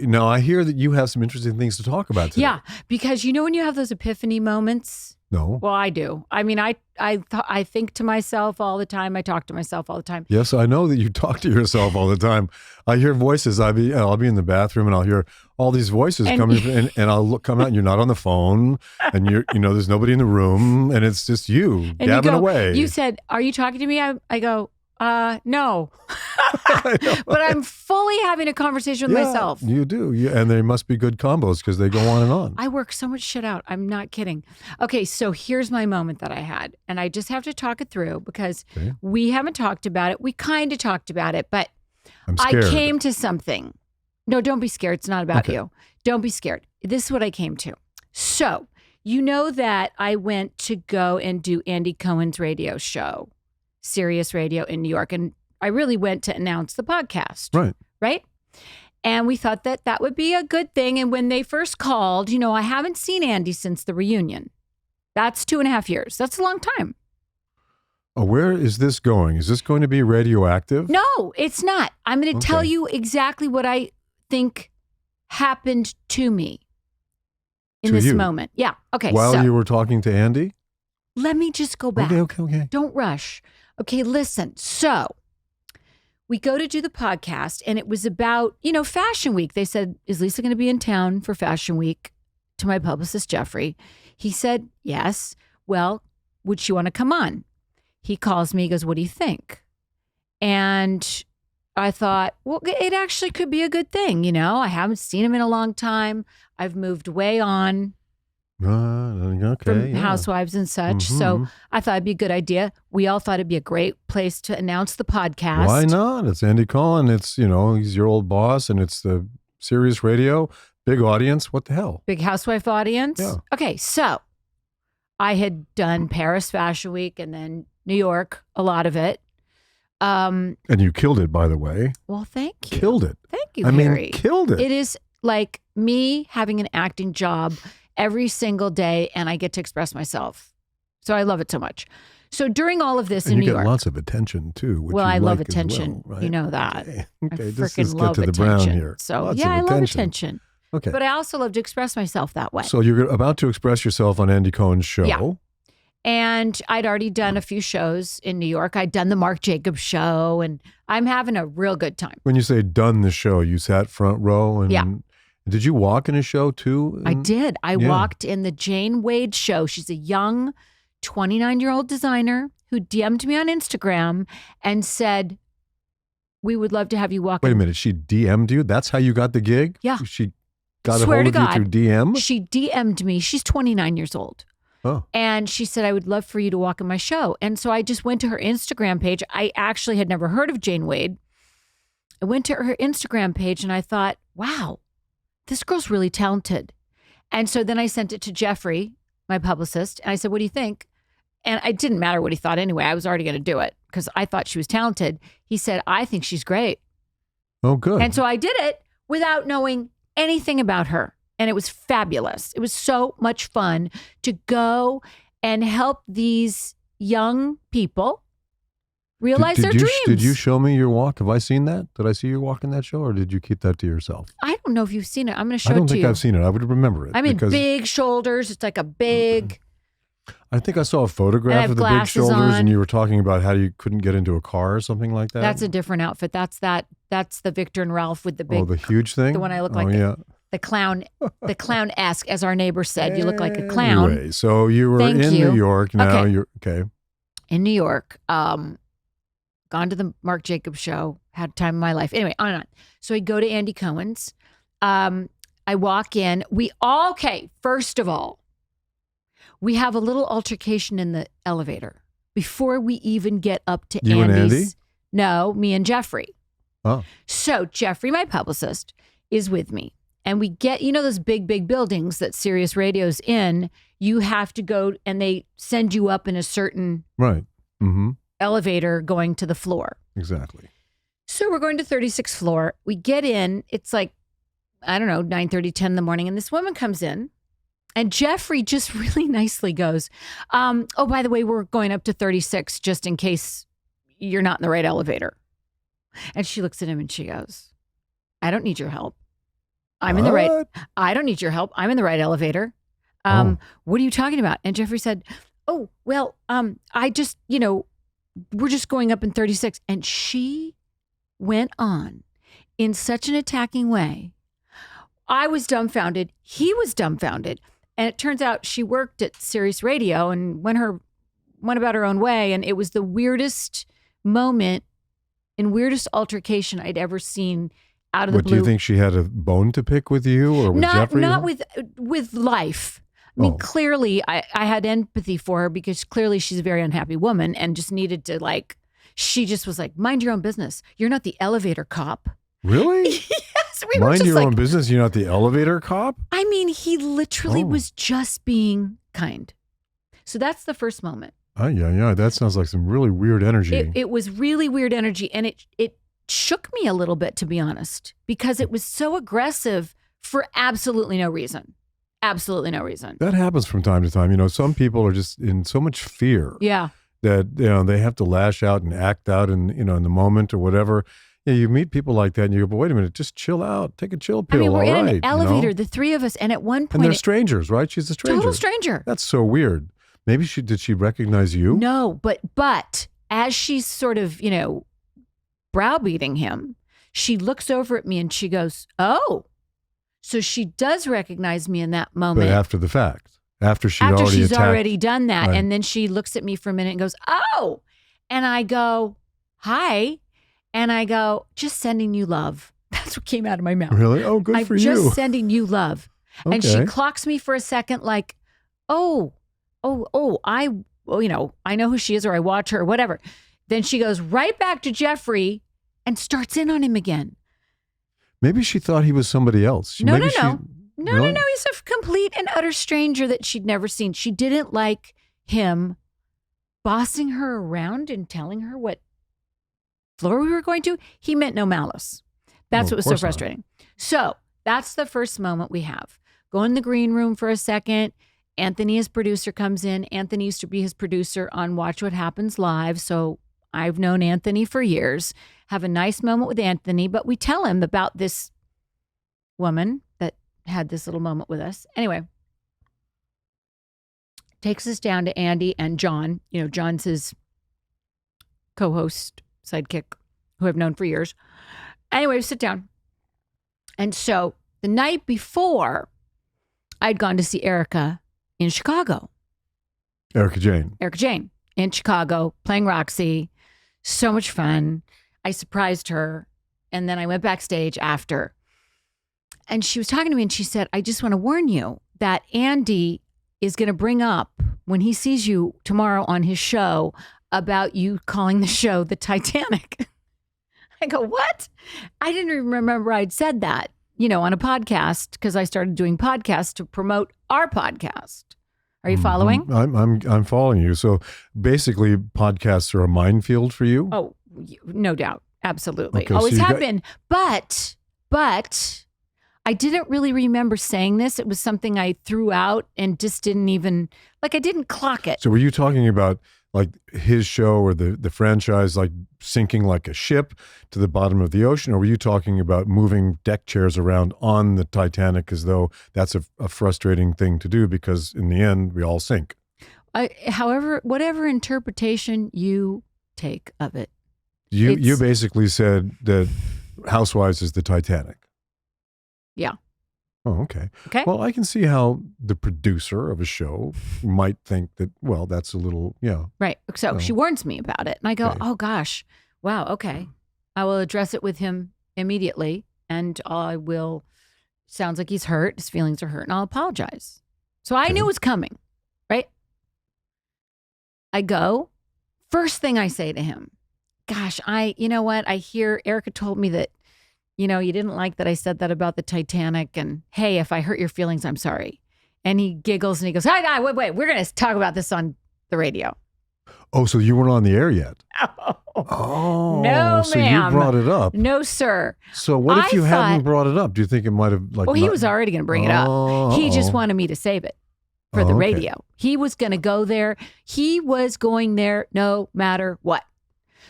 Now, I hear that you have some interesting things to talk about today. Yeah, because when you have those epiphany moments. No. Well, I do. I mean, I think to myself all the time. I talk to myself all the time. Yes, I know that you talk to yourself all the time. I hear voices. I'll be in the bathroom and I'll hear all these voices coming, and I'll come out and you're not on the phone, and there's nobody in the room, and it's just you gabbing away. You said, "Are you talking to me?" I go, no. But I'm fully having a conversation with myself. You do. And they must be good combos because they go on and on. I work so much shit out. I'm not kidding. Okay, so here's my moment that I had. And I just have to talk it through because we haven't talked about it. We kind of talked about it, but I'm scared. I came to something. No, don't be scared. It's not about you. Don't be scared. This is what I came to. So, you know that I went to go and do Andy Cohen's radio show, Sirius Radio in New York. And I really went to announce the podcast. Right? And we thought that would be a good thing. And when they first called, I haven't seen Andy since the reunion. That's 2.5 years. That's a long time. Oh, where is this going? Is this going to be radioactive? No, it's not. I'm going to tell you exactly what I think happened to me in this moment. Yeah. Okay. While you were talking to Andy? Let me just go back. Okay. Don't rush. Okay, listen. So we go to do the podcast, and it was about, Fashion Week. They said, is Lisa going to be in town for Fashion Week? To my publicist, Jeffrey. He said, yes. Well, would she want to come on? He calls me, he goes, what do you think? And I thought, well, it actually could be a good thing. I haven't seen him in a long time. I've moved way on. From Housewives and such. Mm-hmm. So I thought it'd be a good idea. We all thought it'd be a great place to announce the podcast. Why not? It's Andy Cohen. It's, he's your old boss, and it's the Sirius Radio. Big audience. What the hell? Big housewife audience. Yeah. Okay, so I had done Paris Fashion Week and then New York, a lot of it. And you killed it, by the way. Well, thank you. Killed it. Thank you, Harry. Harry. Killed it. It is like me having an acting job every single day, and I get to express myself. So I love it so much. So during all of this in New York. And you get lots of attention, too. Which I love like attention. Well, right? You know that. Okay. I Let's freaking get love to the attention. brown here. So lots I of love attention. Okay. But I also love to express myself that way. So you're about to express yourself on Andy Cohen's show. Yeah. And I'd already done a few shows in New York. I'd done the Marc Jacobs show, and I'm having a real good time. When you say done the show, you sat front row and did you walk in a show too? I did. I walked in the Jane Wade show. She's a young 29-year-old designer who DM'd me on Instagram and said, we would love to have you walk in. Wait a minute. She DM'd you? That's how you got the gig? Yeah. She got a hold of you through DM? She DM'd me. She's 29 years old. Oh. And she said, I would love for you to walk in my show. And so I just went to her Instagram page. I actually had never heard of Jane Wade. I went to her Instagram page and I thought, wow, this girl's really talented. And so then I sent it to Jeffrey, my publicist, and I said, what do you think? And it didn't matter what he thought anyway. I was already going to do it because I thought she was talented. He said, I think she's great. Oh, good. And so I did it without knowing anything about her. And it was fabulous. It was so much fun to go and help these young people realize their dreams. Did you show me your walk? Have I seen that? Did I see you walk in that show, or did you keep that to yourself? I don't know if you've seen it. I'm going to show it to you. I don't think I've seen it. I would remember it. I mean, big shoulders. It's like a big... I think I saw a photograph of the big shoulders, and you were talking about how you couldn't get into a car or something like that. That's a different outfit. That's the Victor and Ralph with the big... Oh, the huge thing? The one I look like the clown-esque, as our neighbor said. You look like a clown. Anyway, so you were in New York. Now you're... Okay. In New York. Gone to the Marc Jacobs show. Had time of my life. Anyway, on and on. So I go to Andy Cohen's. I walk in. First of all, we have a little altercation in the elevator before we even get up to You Andy's. And Andy? No, me and Jeffrey. Oh. So Jeffrey, my publicist, is with me. And we get, those big, big buildings that Sirius Radio's in, you have to go and they send you up in a certain elevator going to the floor. Exactly. So we're going to 36th floor. We get in. It's like, I don't know, 9:30, 10 in the morning. And this woman comes in. And Jeffrey just really nicely goes, oh, by the way, we're going up to 36 just in case you're not in the right elevator. And she looks at him and she goes, I don't need your help. I'm in the right. I don't need your help. I'm in the right elevator. What are you talking about? And Jeffrey said, oh, well, I just, we're just going up in 36. And she went on in such an attacking way. I was dumbfounded. He was dumbfounded. And it turns out she worked at Sirius Radio and went about her own way. And it was the weirdest moment and weirdest altercation I'd ever seen out of the blue. Do you think she had a bone to pick with you or with Jeffrey? Not with life. I mean, clearly I had empathy for her because clearly she's a very unhappy woman and just needed to she just was like, mind your own business. You're not the elevator cop. Really? Yes. Mind your own business. You're not the elevator cop? I mean, he literally was just being kind. So that's the first moment. Yeah. That sounds like some really weird energy. It was really weird energy. And it shook me a little bit, to be honest, because it was so aggressive for absolutely no reason. Absolutely no reason. That happens from time to time. Some people are just in so much fear. Yeah. That, they have to lash out and act out in the moment or whatever. Yeah, you meet people like that and you go, but wait a minute, just chill out. Take a chill pill. I mean, we're in an elevator, you know? the three of us, and at one point... And they're strangers, right? She's a stranger. Total stranger. That's so weird. Maybe did she recognize you? No, but as she's sort of, browbeating him, she looks over at me and she goes, oh. So she does recognize me in that moment. But after the fact. After she's already done that. Right. And then she looks at me for a minute and goes, oh. And I go, hi. And I go, just sending you love. That's what came out of my mouth. Really? Oh, good for you. I'm just sending you love. Okay. And she clocks me for a second like, I know who she is or I watch her or whatever. Then she goes right back to Jeffrey and starts in on him again. Maybe she thought he was somebody else. No. He's a complete and utter stranger that she'd never seen. She didn't like him bossing her around and telling her what floor we were going to. He meant no malice. That's what was so frustrating. So that's the first moment we have. Go in the green room for a second. Anthony, his producer, comes in. Anthony used to be his producer on Watch What Happens Live. So I've known Anthony for years. Have a nice moment with Anthony, but we tell him about this woman that had this little moment with us. Anyway, takes us down to Andy and John. John's his co-host, sidekick, who I've known for years. Anyway, sit down. And so the night before, I'd gone to see Erica in Chicago. Erica Jane in Chicago, playing Roxy. So much fun. I surprised her. And then I went backstage after. And she was talking to me and she said, I just want to warn you that Andy is going to bring up when he sees you tomorrow on his show about you calling the show the Titanic. I go, what? I didn't even remember I'd said that, on a podcast because I started doing podcasts to promote our podcast. Are you following? I'm following you. So basically, podcasts are a minefield for you? Oh, no doubt. Absolutely. Okay, always have been. But I didn't really remember saying this. It was something I threw out and just didn't even, I didn't clock it. So were you talking about his show or the franchise sinking like a ship to the bottom of the ocean? Or were you talking about moving deck chairs around on the Titanic as though that's a frustrating thing to do because in the end we all sink? However, whatever interpretation you take of it. You basically said that Housewives is the Titanic. Yeah. Oh, okay. Okay. Well, I can see how the producer of a show might think that, well, that's a little, Right. So she warns me about it. And I go, Okay. oh, gosh. Wow. Okay. I will address it with him immediately. And sounds like he's hurt. His feelings are hurt. And I'll apologize. So I knew it was coming. Right. I go. First thing I say to him, gosh, you know what? I hear Erica told me that, you didn't like that I said that about the Titanic. And hey, if I hurt your feelings, I'm sorry. And he giggles and he goes, wait, we're going to talk about this on the radio. Oh, so you weren't on the air yet? Oh, no, so ma'am. you brought it up. No, sir. So what if you hadn't brought it up? Do you think it might have he was already going to bring it up. He just wanted me to save it for the radio. He was going to go there. He was going there no matter what.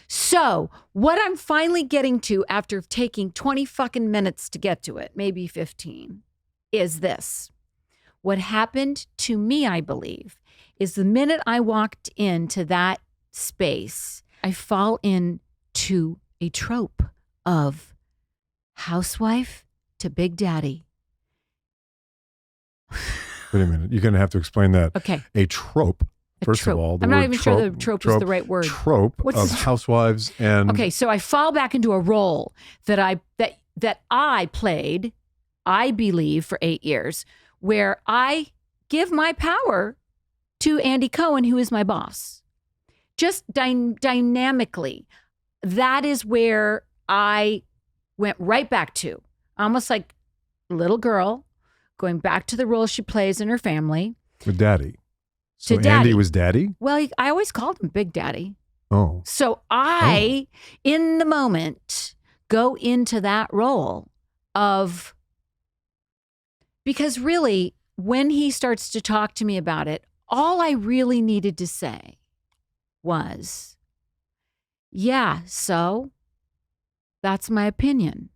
So what I'm finally getting to after taking 20 fucking minutes to get to it, maybe 15, is this. What happened to me, I believe, is the minute I walked into that space, I fall into a trope of housewife to big daddy. Wait a minute. You're going to have to explain that. Okay. A trope. First of all, I'm not even sure the trope is the right word. Trope of housewives and... Okay, so I fall back into a role that I played, I believe, for 8 years, where I give my power to Andy Cohen, who is my boss. Just dynamically, that is where I went right back to, almost like a little girl going back to the role she plays in her family. With daddy. So Daddy. Andy was daddy? Well, I always called him Big Daddy. Oh. So in the moment, go into that role of, because really, when he starts to talk to me about it, all I really needed to say was, yeah, so that's my opinion.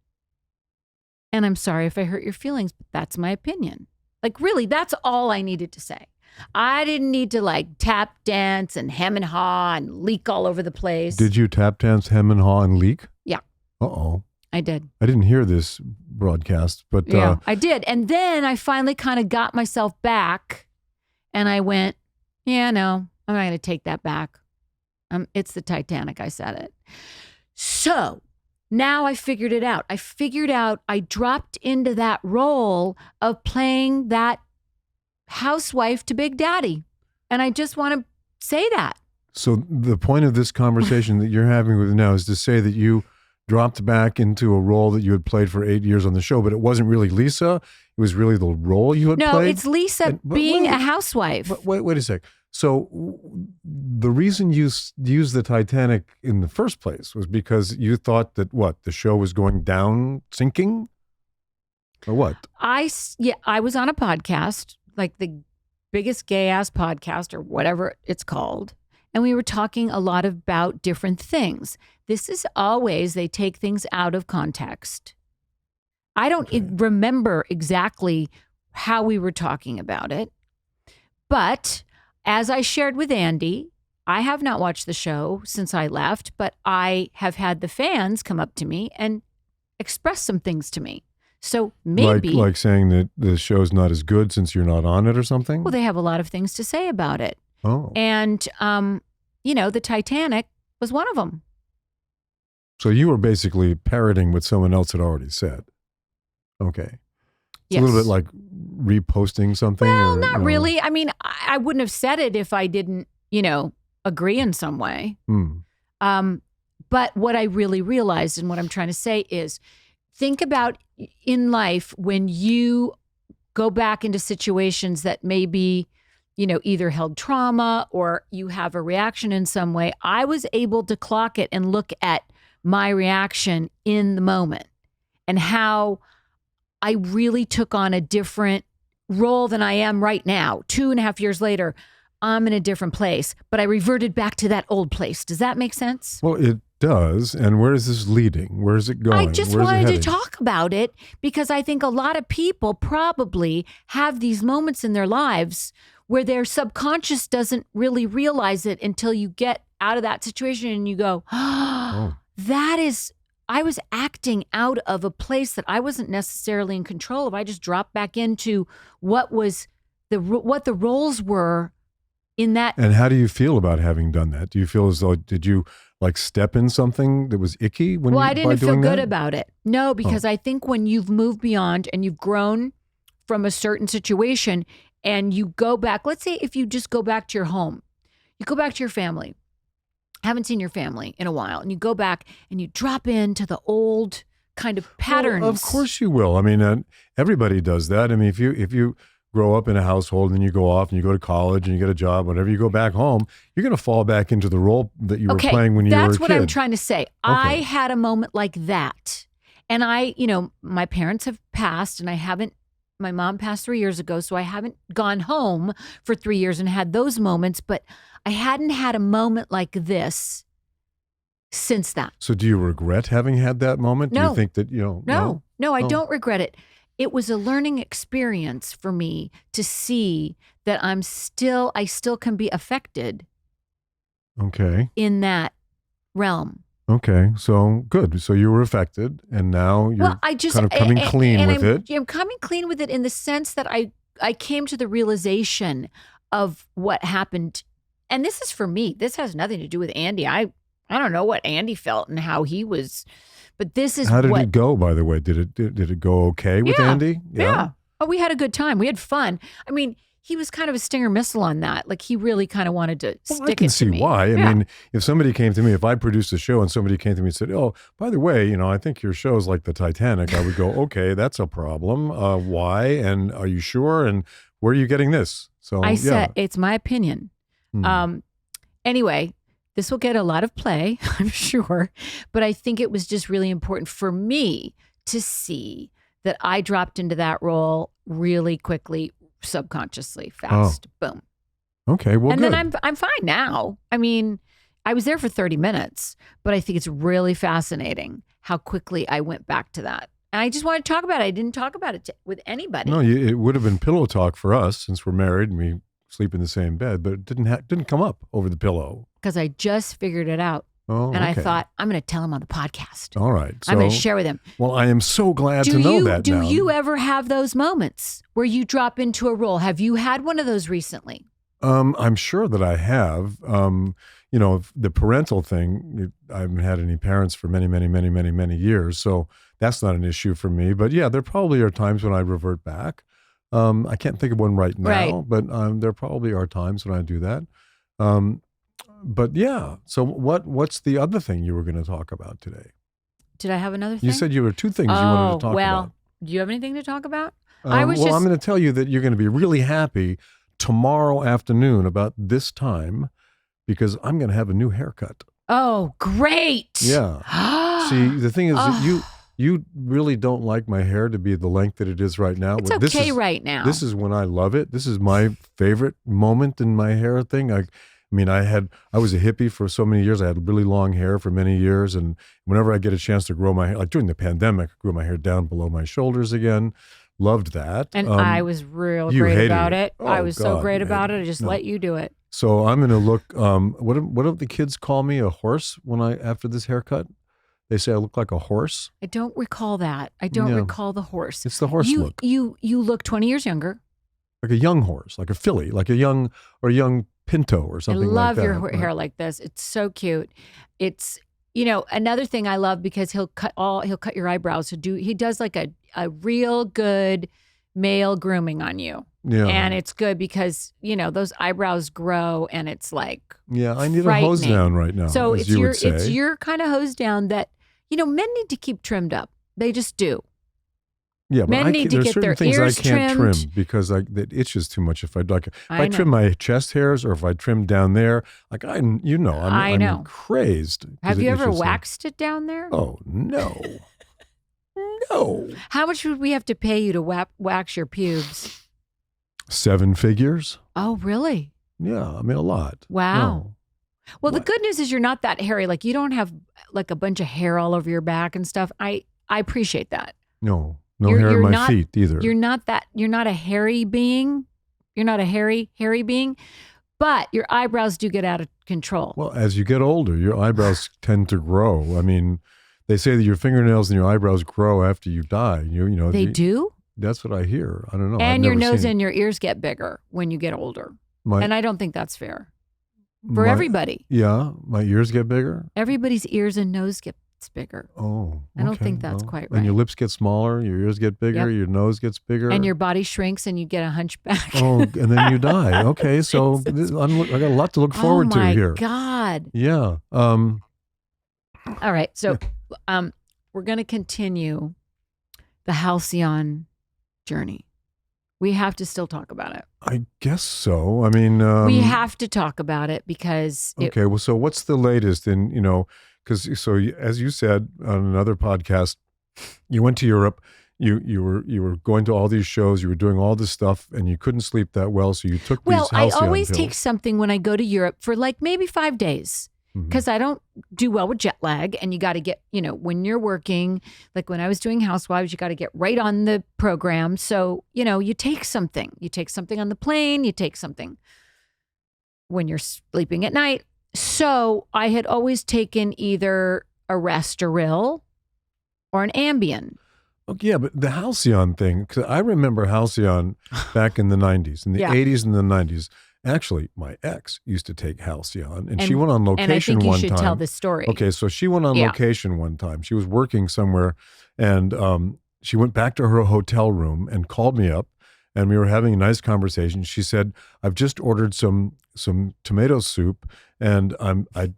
And I'm sorry if I hurt your feelings, but that's my opinion. Like, really, that's all I needed to say. I didn't need to like tap dance and hem and haw and leak all over the place. Did you tap dance, hem and haw, and leak? Yeah. Uh-oh. I did. I didn't hear this broadcast, but... yeah, I did. And then I finally kind of got myself back and I went, yeah, no, I'm not going to take that back. It's the Titanic. I said it. So now I figured it out. I dropped into that role of playing that housewife to Big Daddy. And I just want to say that. So the point of this conversation that you're having with now is to say that you dropped back into a role that you had played for 8 years on the show, but it wasn't really Lisa. It was really the role you had played. No, it's Lisa being a housewife. Wait a sec. So the reason you used the Titanic in the first place was because you thought that the show was going down, sinking, or what? I was on a podcast, like the biggest gay ass podcast or whatever it's called. And we were talking a lot about different things. This is always, they take things out of context. I don't remember exactly how we were talking about it. But as I shared with Andy, I have not watched the show since I left, but I have had the fans come up to me and express some things to me. So maybe... Like saying that the show's not as good since you're not on it or something? Well, they have a lot of things to say about it. Oh. And, the Titanic was one of them. So you were basically parroting what someone else had already said. Okay. It's yes. a little bit like reposting something? Well, not really. I mean, I wouldn't have said it if I didn't, agree in some way. But what I really realized and what I'm trying to say is, think about in life when you go back into situations that maybe, either held trauma or you have a reaction in some way. I was able to clock it and look at my reaction in the moment and how I really took on a different role than I am right now. 2.5 years later, I'm in a different place, but I reverted back to that old place. Does that make sense? Well, it does. And where is this leading? Where is it going? I just wanted to talk about it because I think a lot of people probably have these moments in their lives where their subconscious doesn't really realize it until you get out of that situation and you go, I was acting out of a place that I wasn't necessarily in control of. I just dropped back into what the roles were in that. And how do you feel about having done that? Do you feel as though, did you like step in something that was icky when I didn't feel good that? about it. No, because I think when you've moved beyond and you've grown from a certain situation and you go back, let's say if you just go back to your home, you go back to your family, haven't seen your family in a while, and you go back and you drop into the old kind of patterns. Well, of course you will. I mean, everybody does that. I mean, if you grow up in a household and then you go off and you go to college and you get a job, whenever you go back home, you're going to fall back into the role that you were playing when you were a kid. That's what I'm trying to say. Okay. I had a moment like that. And my parents have passed and my mom passed 3 years ago, so I haven't gone home for 3 years and had those moments, but I hadn't had a moment like this since that. So do you regret having had that moment? Do No. you think that, No, I don't regret it. It was a learning experience for me to see that I still can be affected Okay. in that realm. Okay. So good. So you were affected and now you're kind of coming clean with it. I'm coming clean with it in the sense that I came to the realization of what happened. And this is for me. This has nothing to do with Andy. I don't know what Andy felt and how he was, but this is How did it go, by the way? Did it go okay with Andy? Yeah. Oh, we had a good time. We had fun. I mean, he was kind of a stinger missile on that. Like he really kind of wanted to stick it to me. I can see why. I mean, if somebody came to me, if I produced a show and somebody came to me and said, "Oh, by the way, I think your show's like the Titanic," I would go, "Okay, that's a problem. Why? And are you sure? And where are you getting this?" So I said, it's my opinion. Hmm. Anyway, this will get a lot of play, I'm sure. But I think it was just really important for me to see that I dropped into that role really quickly, subconsciously, fast. Boom. Okay, well, and good. then I'm fine now. I mean, I was there for 30 minutes, but I think it's really fascinating how quickly I went back to that. And I just want to talk about it. I didn't talk about it with anybody. No, it would have been pillow talk for us since we're married and we sleep in the same bed, but it didn't come up over the pillow. Because I just figured it out. Oh, and okay. I thought, I'm going to tell him on the podcast. All right. So, I'm going to share with him. Well, I am so glad to know that now. Do you ever have those moments where you drop into a role? Have you had one of those recently? I'm sure that I have. The parental thing, I haven't had any parents for many, many, many, many, many years. So that's not an issue for me. But yeah, there probably are times when I revert back. I can't think of one right now, but there probably are times when I do that. But yeah, so what's the other thing you were going to talk about today? Did I have another thing? You said you were two things you wanted to talk about. Do you have anything to talk about? I'm going to tell you that you're going to be really happy tomorrow afternoon about this time because I'm going to have a new haircut. Oh, great. Yeah. See, the thing is that you really don't like my hair to be the length that it is right now. It's okay right now. This is when I love it. This is my favorite moment in my hair thing. I was a hippie for so many years. I had really long hair for many years. And whenever I get a chance to grow my hair, like during the pandemic, I grew my hair down below my shoulders again. Loved that. And I was real great about it. Oh, I was so great about it. I just let you do it. So I'm going to look, what do the kids call me? A horse after this haircut? They say I look like a horse. I don't recall that. I don't recall the horse. It's the horse look. You look 20 years younger. Like a young horse, like a filly, like a young pinto or something like that. I love your hair like this. It's so cute. It's, another thing I love because he'll cut your eyebrows. He does like a real good male grooming on you. Yeah. And it's good because, those eyebrows grow and it's like I need a hose down right now. So as it's your kind of hose down that, men need to keep trimmed up. They just do. Yeah, but men need to get their things ears I can't trimmed. trim because it itches too much. If I trim my chest hairs or if I trim down there, like I'm crazed. Have you ever waxed it down there? Oh no, no. How much would we have to pay you to wax your pubes? 7 figures. Oh, really? Yeah, a lot. Wow. No. Well, the good news is you're not that hairy. Like you don't have like a bunch of hair all over your back and stuff. I appreciate that. No hair in my feet either. You're not a hairy being. You're not a hairy being, but your eyebrows do get out of control. Well, as you get older, your eyebrows tend to grow. They say that your fingernails and your eyebrows grow after you die. They do? That's what I hear. I don't know. And your nose and your ears get bigger when you get older. And I don't think that's fair for everybody. Yeah, my ears get bigger? Everybody's ears and nose gets bigger. Oh, I don't think that's quite right. And your lips get smaller, your ears get bigger, your nose gets bigger. And your body shrinks and you get a hunchback. Oh, and then you die. Okay, so I got a lot to look forward to here. Oh, my God. Yeah. All right, so we're going to continue the Halcion journey. We have to still talk about it. I guess so. We have to talk about it because well, so what's the latest in, because as you said on another podcast, you went to Europe, you were going to all these shows, you were doing all this stuff, and you couldn't sleep that well, so you took these Halcion I always pills. take something when I go to Europe for like maybe 5 days. because I don't do well with jet lag. And you got to get, when you're working, like when I was doing Housewives, you got to get right on the program. So, you take something. You take something on the plane, you take something when you're sleeping at night. So I had always taken either a Restoril or an Ambien. Okay, yeah, but the Halcion thing, because I remember Halcion back in the 90s, in the 80s and the 90s. Actually, my ex used to take Halcion, and she went on location one time. And I think you should tell this story. Okay, so she went on location one time. She was working somewhere, and she went back to her hotel room and called me up, and we were having a nice conversation. She said, "I've just ordered some tomato soup, and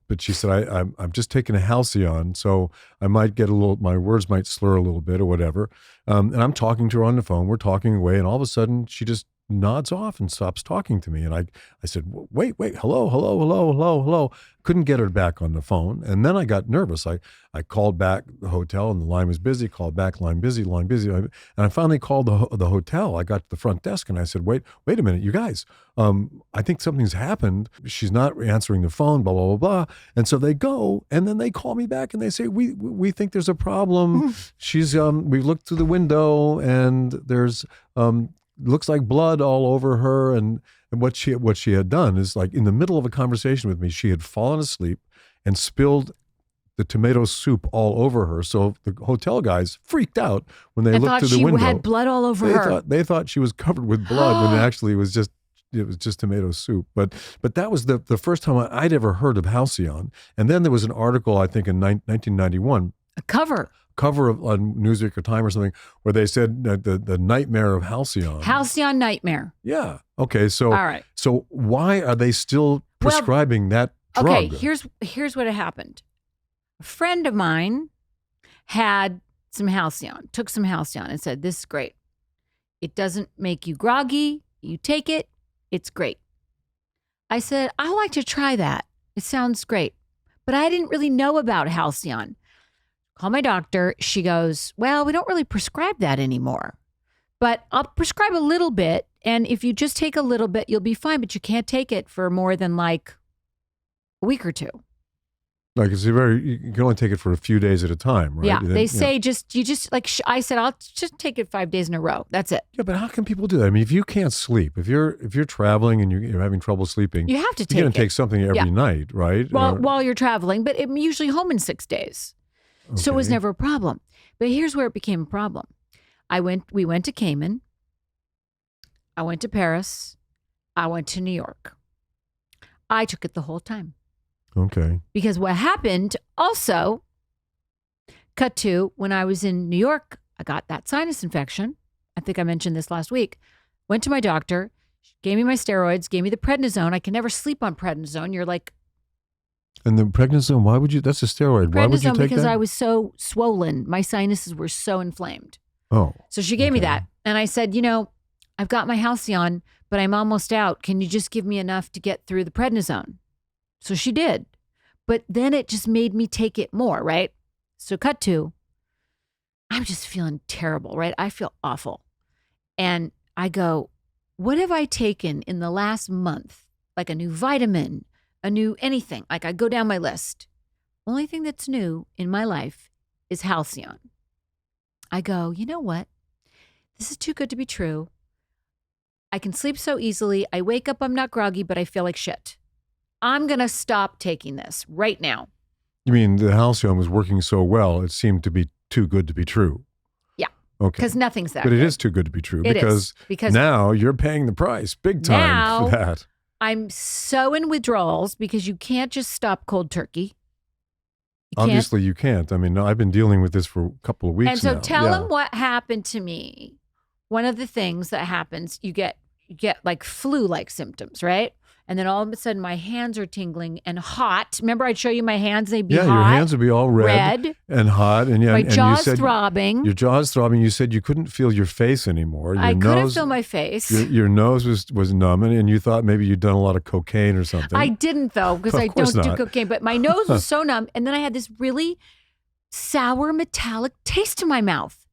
but she said I'm just taking a Halcion, so I might get my words might slur a little bit or whatever." And I'm talking to her on the phone. We're talking away, and all of a sudden she just nods off and stops talking to me. And I said, wait, hello. Couldn't get her back on the phone. And then I got nervous. I called back the hotel and the line was busy, called back, line busy. And I finally called the hotel. I got to the front desk and I said, wait a minute, you guys, I think something's happened. She's not answering the phone, blah, blah, blah, blah. And so they go, and then they call me back and they say, we think there's a problem. She's, we've looked through the window and there's, looks like blood all over her. And what she had done is, like, in the middle of a conversation with me, she had fallen asleep and spilled the tomato soup all over her. So the hotel guys freaked out when they looked through the window. She had blood all over her. They thought she was covered with blood when actually it was just tomato soup. But that was the first time I'd ever heard of Halcion. And then there was an article, I think in 1991. A cover of on Newsweek or Time or something, where they said the nightmare of Halcion. Halcion nightmare. Yeah. Okay. So all right. So why are they still prescribing that drug? Okay. Here's what had happened. A friend of mine had some Halcion, took some Halcion, and said, "This is great. It doesn't make you groggy. You take it. It's great." I said, "I'd like to try that. It sounds great." But I didn't really know about Halcion. Call my doctor. She goes, "Well, we don't really prescribe that anymore, but I'll prescribe a little bit. And if you just take a little bit, you'll be fine, but you can't take it for more than like a week or two." Like, you can only take it for a few days at a time, right? Yeah. They say I said, "I'll just take it 5 days in a row. That's it." Yeah. But how can people do that? I mean, if you can't sleep, if you're traveling and you're having trouble sleeping, you have to take you're going to take something every night, right? Well, while you're traveling, but I'm usually home in 6 days. Okay. So it was never a problem. But here's where it became a problem. We went to Cayman. I went to Paris. I went to New York. I took it the whole time. Okay. Because what happened also, cut to when I was in New York, I got that sinus infection. I think I mentioned this last week. Went to my doctor, gave me my steroids, gave me the prednisone. I can never sleep on prednisone. You're like, and the prednisone, why would you? That's a steroid. Why would you take that? Because I was so swollen. My sinuses were so inflamed. Oh. So she gave me that. And I said, I've got my Halcion, but I'm almost out. Can you just give me enough to get through the prednisone? So she did. But then it just made me take it more, right? So cut to, I'm just feeling terrible, right? I feel awful. And I go, what have I taken in the last month? Like a new vitamin, a new anything. Like, I go down my list. Only thing that's new in my life is Halcion. I go, you know what? This is too good to be true. I can sleep so easily. I wake up, I'm not groggy, but I feel like shit. I'm going to stop taking this right now. You mean the Halcion was working so well, it seemed to be too good to be true? Yeah. Okay. Because nothing's that But good. It is too good to be true. It because is. Because now you're paying the price big time for that. I'm so in withdrawals because you can't just stop cold turkey. Obviously you can't. I mean, I've been dealing with this for a couple of weeks now. And so tell them what happened to me. One of the things that happens, you get like flu-like symptoms, right? And then all of a sudden my hands are tingling and hot. Remember I'd show you my hands, they'd be hot. Yeah, your hands would be all red and hot. And my jaw's throbbing. Your jaw's throbbing. You said you couldn't feel your face anymore. I couldn't feel my face. Your nose was numb, and you thought maybe you'd done a lot of cocaine or something. I didn't, though, because I don't do cocaine. But my nose was so numb. And then I had this really sour, metallic taste in my mouth.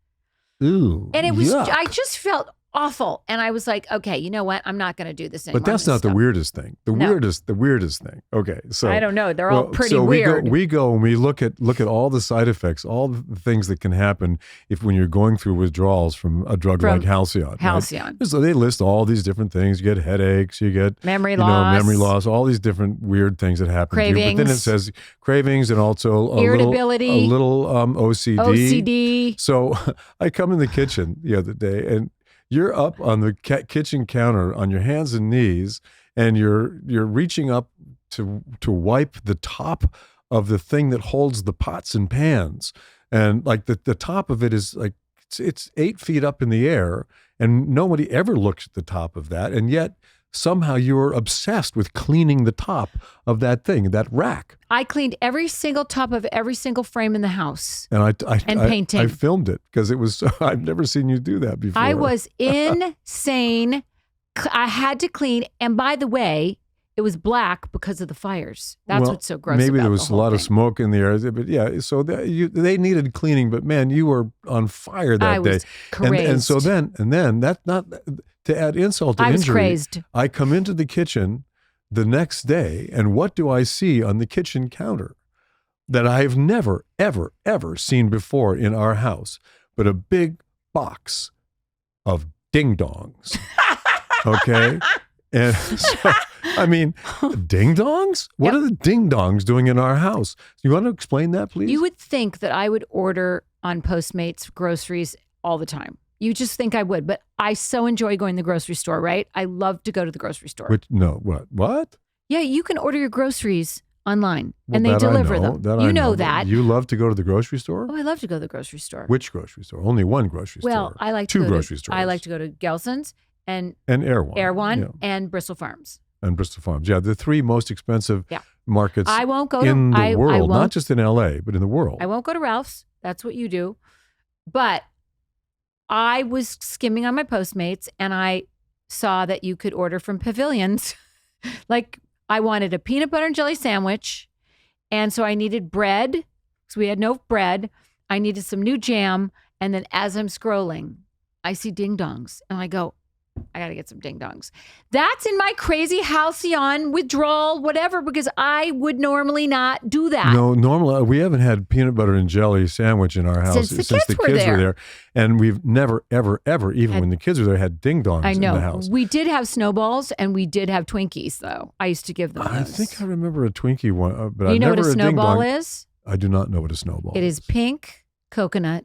Ooh. And it was, I just felt awful. And I was like, okay, you know what? I'm not going to do this anymore. But that's not the weirdest thing. The weirdest thing. Okay, so I don't know. They're all pretty weird. We go and we look at all the side effects, all the things that can happen when you're going through withdrawals from a drug like Halcion. Halcion. Right? So they list all these different things. You get headaches. You get memory loss. All these different weird things that happen. Cravings. To you. But then it says cravings and also irritability, a little OCD. OCD. So I come in the kitchen the other day and you're up on the kitchen counter on your hands and knees, and you're reaching up to wipe the top of the thing that holds the pots and pans, and like the top of it is like it's 8 feet up in the air, and nobody ever looks at the top of that, and yet somehow you're obsessed with cleaning the top of that thing, that rack. I cleaned every single top of every single frame in the house. And painting. I filmed it because it was, I've never seen you do that before. I was insane. I had to clean. And by the way, it was black because of the fires. That's what's so gross about maybe there was the a lot whole of thing. smoke in the air. But yeah, so they needed cleaning. But man, you were on fire that day. I was crazed. And so then that's not, to add insult to I was injury, crazed. I come into the kitchen the next day, and what do I see on the kitchen counter that I've never, ever, ever seen before in our house, but a big box of ding-dongs. Okay? And so, I mean, ding-dongs? What are the ding-dongs doing in our house? You want to explain that, please? You would think that I would order on Postmates groceries all the time. You just think I would, but I so enjoy going to the grocery store, right? I love to go to the grocery store. What? Yeah, you can order your groceries online and they deliver them. You know that. You love to go to the grocery store? Oh, I love to go to the grocery store. Which grocery store? Only one grocery store. Well, I like two to go grocery stores. I like to go to Gelson's and Erewhon. Yeah. And Bristol Farms. And Bristol Farms. Yeah, the three most expensive markets I won't go in to, the world, not just in LA, but in the world. I won't go to Ralph's. That's what you do. But I was skimming on my Postmates and I saw that you could order from Pavilions. Like I wanted a peanut butter and jelly sandwich. And so I needed bread because we had no bread. I needed some new jam. And then as I'm scrolling, I see ding dongs and I go, I got to get some ding dongs. That's in my crazy Halcyon withdrawal, whatever, because I would normally not do that. No, normally we haven't had peanut butter and jelly sandwich in our house Since the kids were there. And we've never, ever, ever, even when the kids were there, had ding dongs in the house. We did have snowballs and we did have Twinkies, though. I used to give them those. I think I remember a Twinkie one, but you know what a snowball is? I do not know what a snowball is. It is pink coconut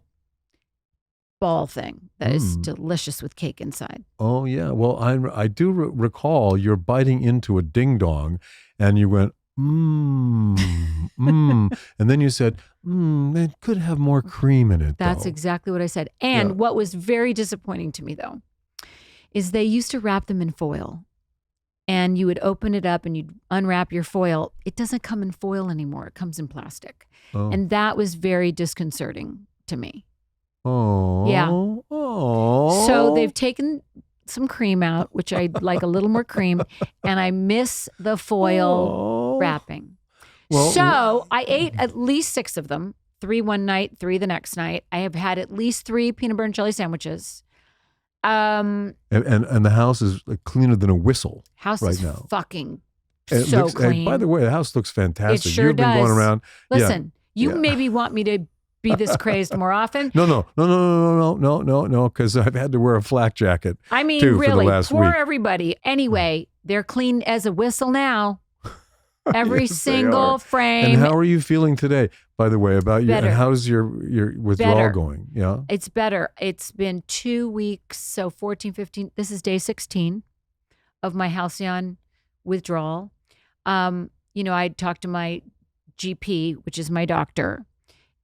ball thing that is delicious with cake inside. Oh yeah, well I do recall you're biting into a ding dong, and you went and then you said it could have more cream in it. That's exactly what I said. And what was very disappointing to me though, is they used to wrap them in foil, and you would open it up and you'd unwrap your foil. It doesn't come in foil anymore; it comes in plastic, and that was very disconcerting to me. Oh. Yeah. Oh. So they've taken some cream out, which I'd like a little more cream, and I miss the foil wrapping. Well, so I ate at least 6 of them, 3 one night, 3 the next night. I have had at least 3 peanut butter and jelly sandwiches. And the house is cleaner than a whistle house right is now. Fucking it so looks, clean. By the way, the house looks fantastic. It sure You've been does. going around. Listen, you maybe want me to be this crazed more often. No, because I've had to wear a flak jacket. I mean, too, really, for the last poor week. Everybody. Anyway, they're clean as a whistle now. Every Yes, single frame. And how are you feeling today, by the way, about you? And how's your withdrawal going? Yeah. It's better. It's been 2 weeks. So 14, 15, this is day 16 of my Halcyon withdrawal. I talked to my GP, which is my doctor,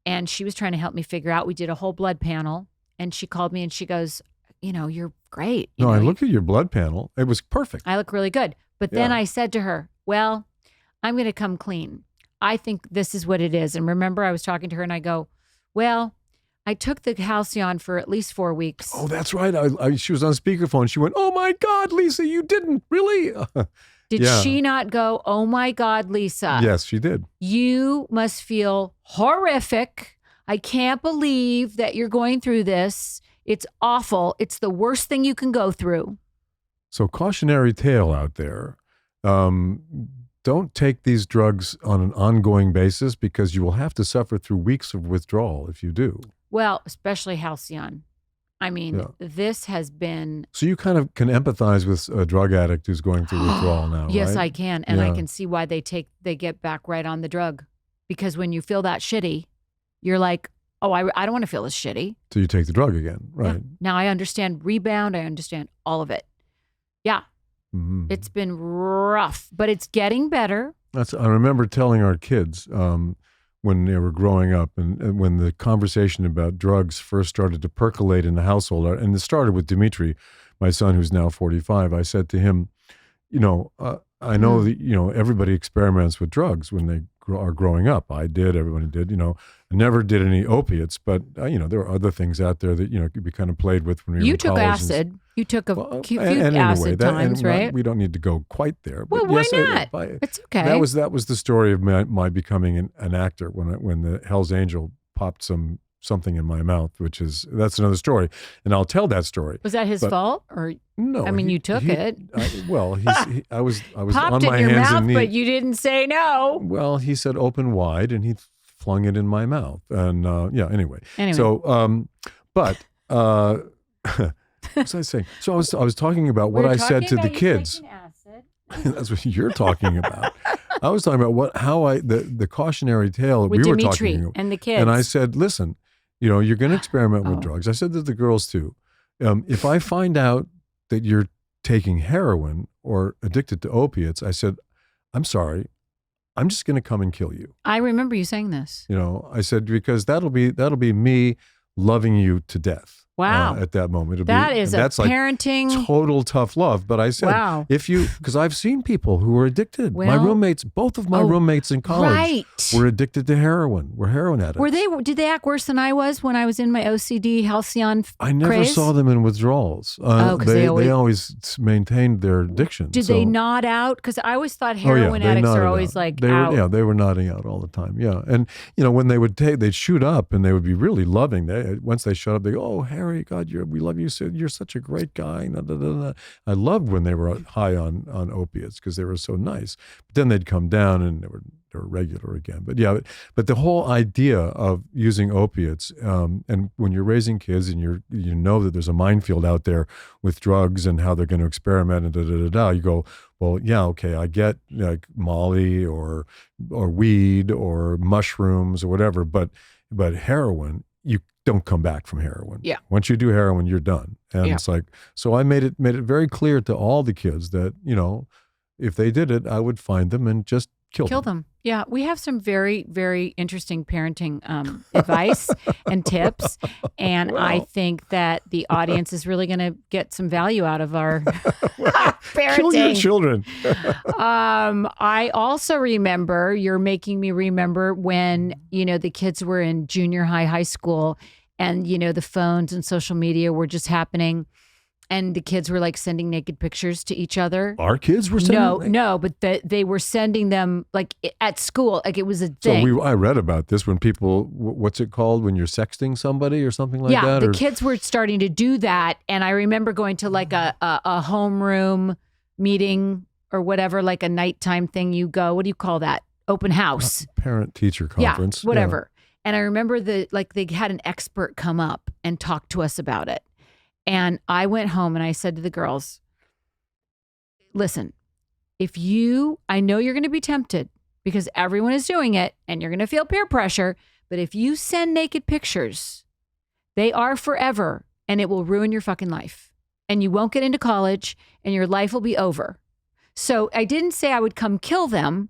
and she was trying to help me figure out. We did a whole blood panel, and she called me and she goes, you're great. I looked at your blood panel. It was perfect. I look really good. But then I said to her, well, I'm going to come clean. I think this is what it is. And remember, I was talking to her and I go, well, I took the Halcyon for at least 4 weeks. Oh, that's right. She was on speakerphone. She went, oh my God, Lisa, you didn't really. Did she not go, oh my God, Lisa? Yes, she did. You must feel horrific. I can't believe that you're going through this. It's awful. It's the worst thing you can go through. So cautionary tale out there. Don't take these drugs on an ongoing basis because you will have to suffer through weeks of withdrawal if you do. Well, especially Halcion. I mean, this has been... So you kind of can empathize with a drug addict who's going through withdrawal now, Yes, right? I can. And I can see why they get back right on the drug. Because when you feel that shitty, you're like, oh, I don't want to feel this shitty. So you take the drug again, right? Yeah. Now I understand rebound. I understand all of it. Yeah. Mm-hmm. It's been rough, but it's getting better. I remember telling our kids when they were growing up and when the conversation about drugs first started to percolate in the household, and it started with Dimitri, my son, who's now 45. I said to him, I know that, everybody experiments with drugs when they are growing up. I did, everybody did, I never did any opiates, but, there are other things out there that, could be kind of played with when we were in college. You took acid. You took a few and acid times, right? We don't need to go quite there. Well, but why yes, not? It's okay. That was the story of my becoming an actor when the Hell's Angel popped something in my mouth, that's another story, and I'll tell that story. Was that his fault, or no? I mean, you took it. I was popped on my in your hands mouth, and knees. but you didn't say no. Well, he said open wide, and he flung it in my mouth, and Anyway. So, but what was I saying? So I was talking about what I said to the kids. That's what you're talking about. I was talking about the cautionary tale that with we were Dimitri talking about. And the kids. And I said, listen, you're going to experiment with drugs. I said to the girls too. If I find out that you're taking heroin or addicted to opiates, I said, I'm sorry, I'm just going to come and kill you. I remember you saying this. I said, because that'll be me loving you to death. Wow. At that moment. That's parenting. Like total tough love. But I said, wow. Because I've seen people who were addicted. My roommates, both of my roommates in college were addicted to heroin, were heroin addicts. Did they act worse than I was when I was in my OCD Halcyon I never craze? Saw them in withdrawals. They always maintained their addiction. Did they nod out? Because I always thought heroin addicts are always out. Yeah, they were nodding out all the time. Yeah. And, when they would they'd shoot up and they would be really loving. Once they shut up, they go, oh, Harry, God, we love you. You're such a great guy. I loved when they were high on opiates because they were so nice. But then they'd come down and they were regular again. But the whole idea of using opiates, and when you're raising kids and you know that there's a minefield out there with drugs and how they're going to experiment and you go, well, yeah, okay, I get like Molly or weed or mushrooms or whatever, but heroin, you don't come back from heroin. Yeah. Once you do heroin, you're done. And it's like, so I made it very clear to all the kids that, if they did it, I would find them and just kill them. Yeah. We have some very, very interesting parenting advice and tips. And I think that the audience is really going to get some value out of our parenting. Kill your children. I also remember, you're making me remember when, the kids were in junior high school and, the phones and social media were just happening. And the kids were like sending naked pictures to each other. Our kids were sending? No, but they were sending them like at school. Like it was a thing. So I read about this when people, what's it called when you're sexting somebody or something like that? Yeah, the kids were starting to do that. And I remember going to like a homeroom meeting or whatever, like a nighttime thing you go. What do you call that? Open house. Parent-teacher conference. Yeah, whatever. Yeah. And I remember they had an expert come up and talk to us about it. And I went home and I said to the girls, listen, I know you're going to be tempted because everyone is doing it and you're going to feel peer pressure. But if you send naked pictures, they are forever and it will ruin your fucking life. And you won't get into college and your life will be over. So I didn't say I would come kill them,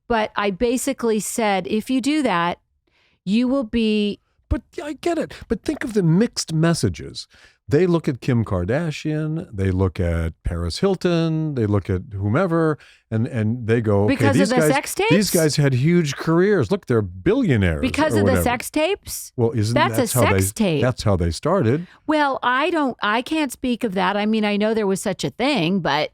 but I basically said, if you do that, you will be. But I get it. But think of the mixed messages. They look at Kim Kardashian, they look at Paris Hilton, they look at whomever, and they go, okay, because of the sex tapes? These guys had huge careers. Look, they're billionaires. Because of the sex tapes? Well, that's a sex tape. That's how they started. Well, I can't speak of that. I mean, I know there was such a thing, but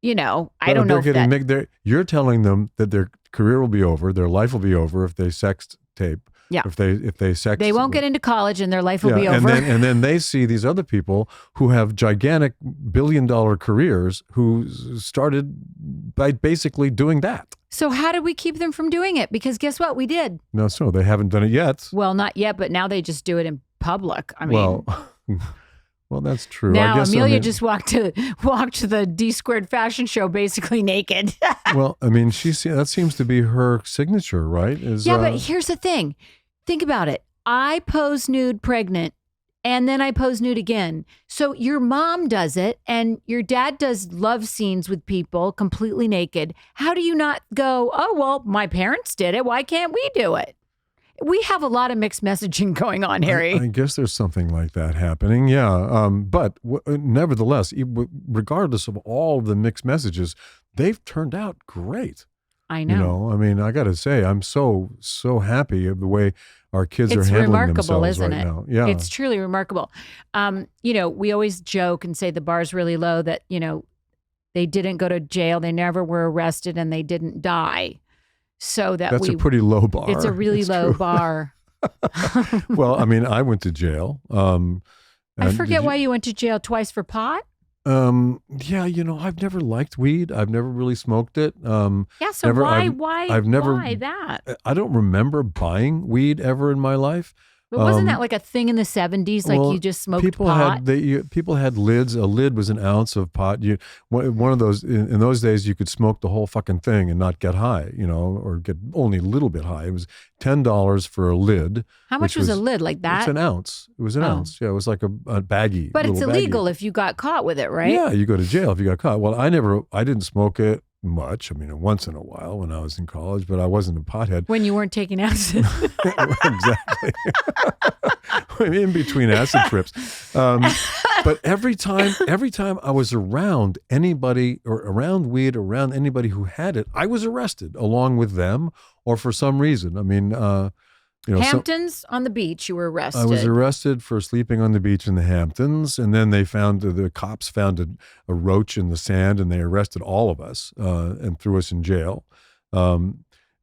I don't know if you're telling them that their career will be over, their life will be over if they sext tape. Yeah. If they sex, they won't get into college and their life will be over. And then they see these other people who have gigantic billion-dollar careers who started by basically doing that. So how did we keep them from doing it? Because guess what? We did. No, so they haven't done it yet. Well, not yet, but now they just do it in public. I mean, well, that's true. Now I guess, Amelia just walked to the D Squared fashion show basically naked. Well, I mean, that seems to be her signature, right? But here's the thing. Think about it. I pose nude pregnant, and then I pose nude again. So your mom does it, and your dad does love scenes with people completely naked. How do you not go, oh, well, my parents did it. Why can't we do it? We have a lot of mixed messaging going on, Harry. I guess there's something like that happening. Yeah. But nevertheless, regardless of all the mixed messages, they've turned out great. I know. You know, I mean, I got to say, I'm so handly of the way our kids are handling themselves isn't right it? now. Yeah. It's truly remarkable. We always joke and say the bar's really low that, they didn't go to jail. They never were arrested and they didn't die. So that's a pretty low bar. It's a really low bar. Well, I mean, I went to jail. I forget why you went to jail twice for pot. Yeah, I've never liked weed. I've never really smoked it. So why that? I don't remember buying weed ever in my life. But wasn't that like a thing in the 70s? Like you just smoked pot? People had lids. A lid was an ounce of pot. One of those, in those days, you could smoke the whole fucking thing and not get high, or get only a little bit high. It was $10 for a lid. How much was a lid like that? It's an ounce. It was an ounce. Yeah, it was like a baggie. But it's illegal if you got caught with it, right? Yeah, you go to jail if you got caught. Well, I didn't smoke it much. I mean, once in a while when I was in college, but I wasn't a pothead. When you weren't taking acid. Exactly. In between acid trips. But every time I was around anybody or around weed, around anybody who had it, I was arrested along with them or for some reason. I mean, Hamptons on the beach, you were arrested. I was arrested for sleeping on the beach in the Hamptons, and then the cops found a roach in the sand, and they arrested all of us and threw us in jail.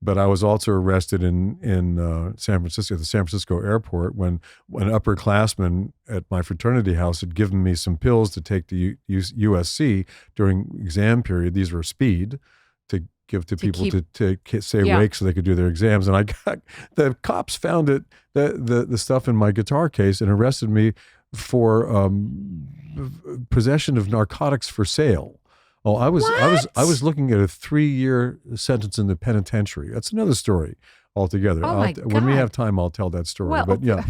But I was also arrested in San Francisco, at the San Francisco airport, when an upperclassman at my fraternity house had given me some pills to take to USC during exam period. These were speed to give to people to stay awake so they could do their exams. And the cops found the stuff in my guitar case and arrested me for possession of narcotics for sale. Oh, I was looking at a 3-year sentence in the penitentiary. That's another story altogether. Oh my God. When we have time, I'll tell that story. Well, but yeah.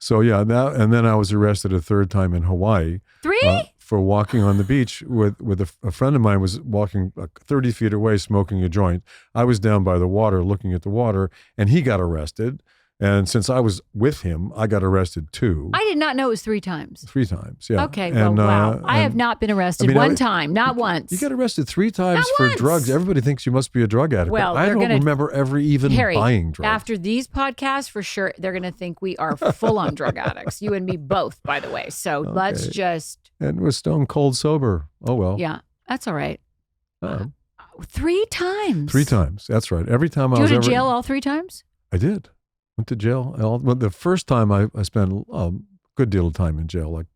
So yeah, and then I was arrested a third time in Hawaii. 3? For walking on the beach with a friend of mine was walking 30 feet away smoking a joint. I was down by the water looking at the water, and he got arrested. And since I was with him, I got arrested too. I did not know it was 3 times. 3 times, yeah. Okay, wow. I have not been arrested one time, not once. You got arrested 3 times for drugs. Everybody thinks you must be a drug addict. Well, I don't remember ever even buying drugs. After these podcasts, for sure, they're going to think we are full-on drug addicts. You and me both, by the way. So let's just... And we're stone cold sober. Oh, well. Yeah, that's all right. 3 times? 3 times. That's right. Every time I was ever... Did you go to jail all 3 times? I did. Went to jail. Well, the first time I spent a good deal of time in jail, like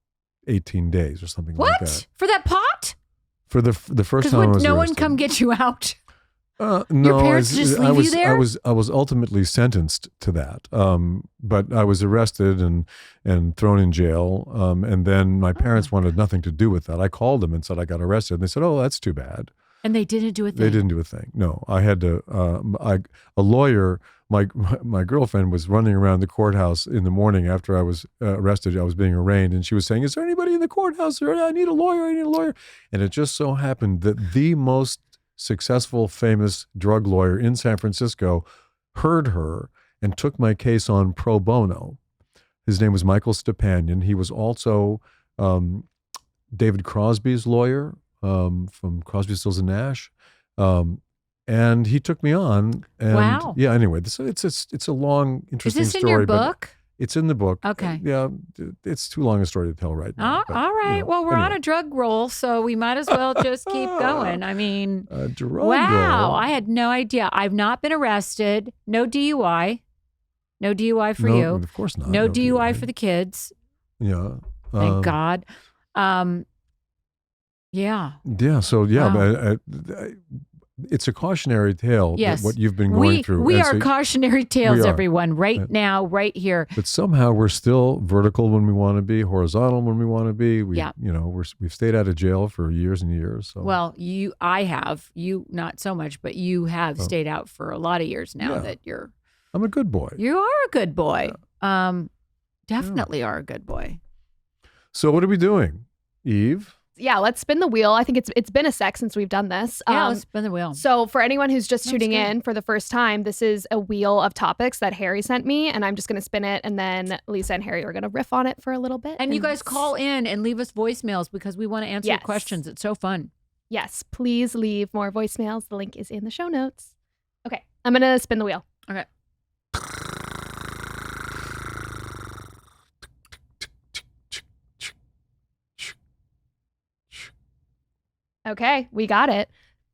18 days or something like that. What? For that pot? For the first time I was no arrested. one come get you out? No, your parents just leave you there? I was ultimately sentenced to that. But I was arrested and thrown in jail. And then my parents wanted nothing to do with that. I called them and said I got arrested. And they said, "Oh, that's too bad." And they didn't do a thing? They didn't do a thing. No, I had to, a lawyer, my girlfriend was running around the courthouse in the morning after I was arrested. I was being arraigned, and she was saying, "Is there anybody in the courthouse? I need a lawyer. And it just so happened that the most successful, famous drug lawyer in San Francisco heard her and took my case on pro bono. His name was Michael Stepanian. He was also David Crosby's lawyer. From Crosby, Stills and Nash, and he took me on. And wow! Yeah. Anyway, it's a long, interesting story. Is this in your book? It's in the book. Okay. Yeah, it's too long a story to tell right now. All right. Well, we're on a drug roll, so we might as well just keep going. I mean, a drug wow! roll. I had no idea. I've not been arrested. No DUI. No DUI for No, you. of course not. No DUI for the kids. Yeah. Thank God. Yeah. Yeah. So yeah, Wow. but it's a cautionary tale. Yes. That what you've been going through. We And are so cautionary tales, we are. everyone, right now, right here. But somehow we're still vertical when we want to be, horizontal when we want to be. We, we've stayed out of jail for years and years. So. Well, you not so much, but you have stayed out for a lot of years now. That I'm a good boy. You are a good boy. Yeah. Definitely are a good boy. So what are we doing, Eve? Yeah, let's spin the wheel. I think it's been a sec since we've done this. Yeah, let's spin the wheel. So for anyone who's just tuning in for the first time, this is a wheel of topics that Harry sent me, and I'm just going to spin it, and then Lisa and Harry are going to riff on it for a little bit. And you guys call in and leave us voicemails because we want to answer your questions. It's so fun. Yes, please leave more voicemails. The link is in the show notes. Okay, I'm going to spin the wheel. Okay. Okay, we got it.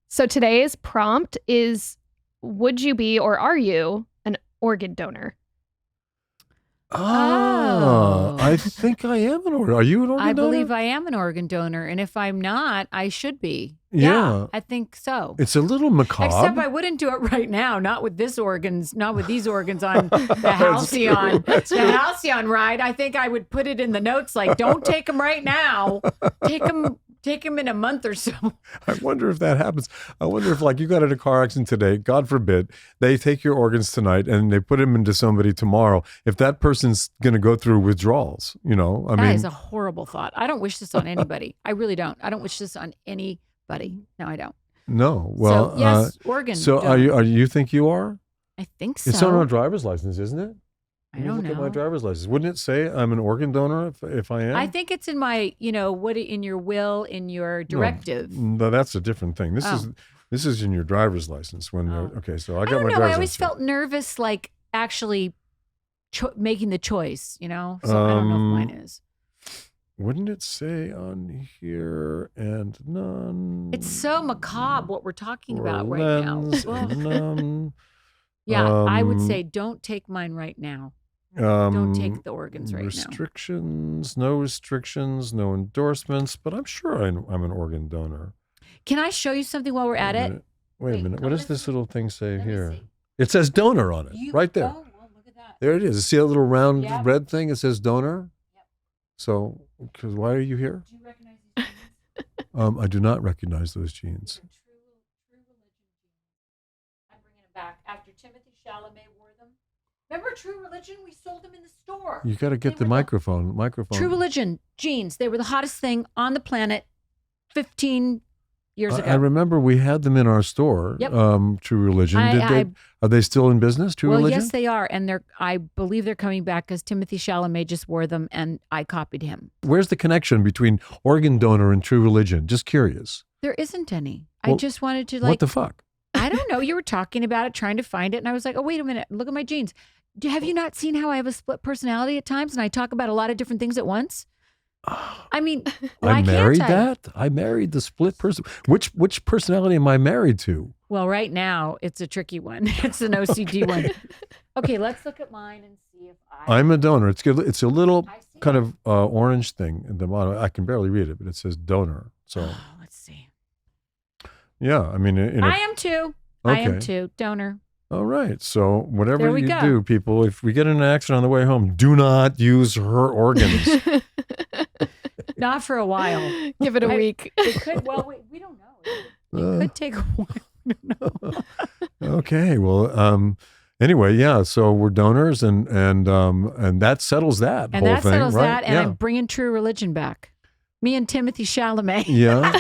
So today's prompt is, would you be or are you an organ donor? I think I am an organ. Are you an organ donor? I believe I am an organ donor. And if I'm not, I should be. Yeah. I think so. It's a little macabre. Except I wouldn't do it right now. Not with these organs on the Halcion. The Halcion ride. I think I would put it in the notes like, don't take them right now. Take him in a month or so. I wonder if that happens. I wonder if, like, you got in a car accident today, God forbid, they take your organs tonight and they put them into somebody tomorrow. If that person's going to go through withdrawals, that is a horrible thought. I don't wish this on anybody. I really don't. I don't wish this on anybody. No, I don't. No. Well, so, yes, organs. So are you think you are? I think so. It's on our driver's license, isn't it? I don't know. Look at my driver's license. Wouldn't it say I'm an organ donor if I am? I think it's in my, in your will, in your directive. No, that's a different thing. This is in your driver's license. So I got my driver's license. I always felt nervous, like actually making the choice. So I don't know if mine is. Wouldn't it say on here and none? It's so macabre what we're talking about right now. None. Yeah, I would say don't take mine right now. Don't take the organs right now. No restrictions, no endorsements, but I'm sure I'm an organ donor. Can I show you something while we're at it? Wait a minute. What does this little thing say here? It says donor on it, right there. Oh, well, look at that. There it is. See that little round red thing? It says donor. Yep. So, because why are you here? Do you recognize these genes? I do not recognize those genes. True religion genes. I'm bringing them back after Timothy Chalamet wore them. Remember True Religion? We sold them in the store. You got to get the microphone. True Religion jeans. They were the hottest thing on the planet 15 years ago. I remember we had them in our store. Yep. True Religion. Are they still in business? True Religion? Yes, they are, and I believe they're coming back because Timothy Chalamet just wore them, and I copied him. Where's the connection between organ donor and True Religion? Just curious. There isn't any. I just wanted to What the fuck? I don't know. You were talking about it, trying to find it, and I was like, oh, wait a minute. Look at my jeans. Have you not seen how I have a split personality at times, and I talk about a lot of different things at once? I mean, I married that? I married the split person. Which personality am I married to? Well, right now, it's a tricky one. It's an OCD one. Okay, let's look at mine and see if I'm a donor. It's good. It's a little kind of orange thing in the bottom. I can barely read it, but it says donor. So let's see. Yeah, I mean, I am too. Okay. I am too. Donor. All right. So whatever you do, people, if we get in an accident on the way home, do not use her organs. Not for a while. Give it a week. It could. Well, we don't know. It could take a while. I don't know. Okay. Well. Anyway, yeah. So we're donors, and that settles that and whole that thing, settles right? that. And I'm bringing True Religion back. Me and Timothy Chalamet. Yeah.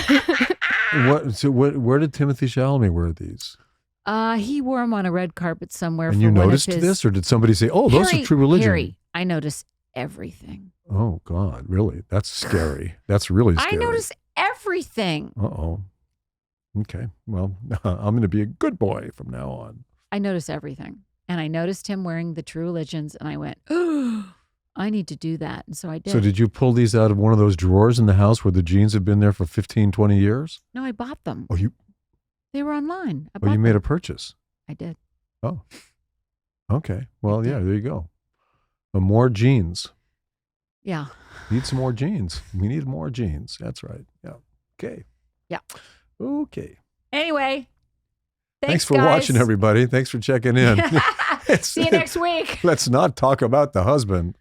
Where did Timothy Chalamet wear these? He wore them on a red carpet somewhere. And you noticed this, or did somebody say, "Oh, those are True Religion"? Harry, I notice everything. Oh God, really? That's scary. That's really scary. I notice everything. Uh-oh. Okay. Well, I'm going to be a good boy from now on. I notice everything. And I noticed him wearing the True Religions, and I went, oh, I need to do that. And so I did. So did you pull these out of one of those drawers in the house where the jeans have been there for 15, 20 years? No, I bought them. Oh, They were online. You made a purchase. I did. Oh. Okay. Well, yeah, there you go. More genes. Yeah. Need some more genes. We need more genes. That's right. Yeah. Okay. Yeah. Okay. Anyway. Thanks for guys. watching, everybody. Thanks for checking in. See you next week. Let's not talk about the husband.